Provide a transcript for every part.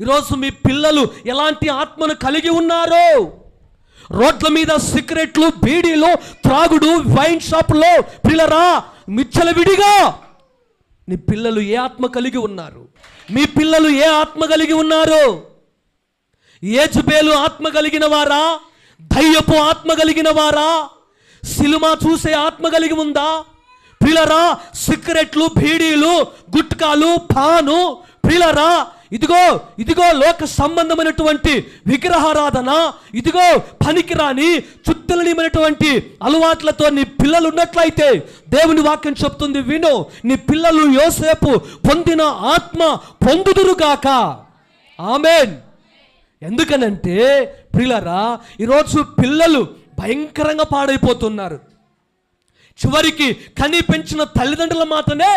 ఈరోజు మీ పిల్లలు ఎలాంటి ఆత్మను కలిగి ఉన్నారో? రోడ్ల మీద సిగరెట్లు, బీడీలు, త్రాగుడు, వైన్ షాపులో పిల్లరా విడిగా నీ పిల్లలు ఏ ఆత్మ కలిగి ఉన్నారు? మీ పిల్లలు ఏ ఆత్మ కలిగి ఉన్నారు? యేజబేలు ఆత్మ కలిగిన వారా? దయ్యపు ఆత్మ కలిగిన వారా? సినిమా చూసే ఆత్మ కలిగి ఉందా? పిల్లరా సిగరెట్లు, బీడీలు, గుట్కాలు, పాను, పిల్లరా ఇదిగో లోక సంబంధమైనటువంటి విగ్రహారాధన, ఇదిగో పనికిరాని చుట్టలనిమైనటువంటి అలవాట్లతో నీ పిల్లలు ఉన్నట్లయితే దేవుని వాక్యం చెప్తుంది, విను, నీ పిల్లలు యోసేపు పొందిన ఆత్మ పొందుదురుగాక. ఆమేన్. ఎందుకనంటే ప్రియులారా, ఈరోజు పిల్లలు భయంకరంగా పాడైపోతున్నారు. చివరికి కని పెంచిన తల్లిదండ్రుల మాటనే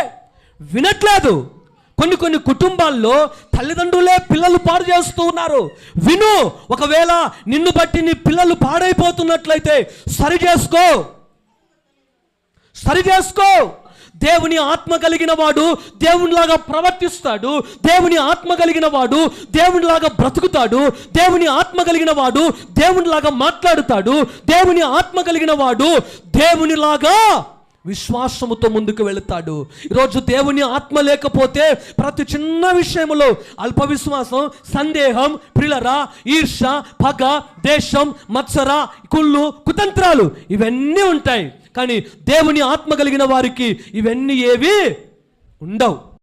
వినట్లేదు. కొన్ని కుటుంబాల్లో తల్లిదండ్రులే పిల్లలు పాడు చేస్తూ ఉన్నారు. విను, ఒకవేళ నిన్ను బట్టి నీ పిల్లలు పాడైపోతున్నట్లయితే సరి చేసుకో. దేవుని ఆత్మ కలిగిన వాడు దేవునిలాగా ప్రవర్తిస్తాడు. దేవుని ఆత్మ కలిగిన వాడు దేవునిలాగా బ్రతుకుతాడు. దేవుని ఆత్మ కలిగిన వాడు దేవునిలాగా మాట్లాడుతాడు. దేవుని ఆత్మ కలిగిన వాడు దేవునిలాగా విశ్వాసముతో ముందుకు వెళుతాడు. ఈరోజు దేవుని ఆత్మ లేకపోతే ప్రతి చిన్న విషయంలో అల్ప విశ్వాసం, సందేహం, ప్రియులరా, ఈర్ష, పగ, దేశం, మత్సర, కుళ్ళు, కుతంత్రాలు ఇవన్నీ ఉంటాయి. కానీ దేవుని ఆత్మ కలిగిన వారికి ఇవన్నీ ఏవి ఉండవు.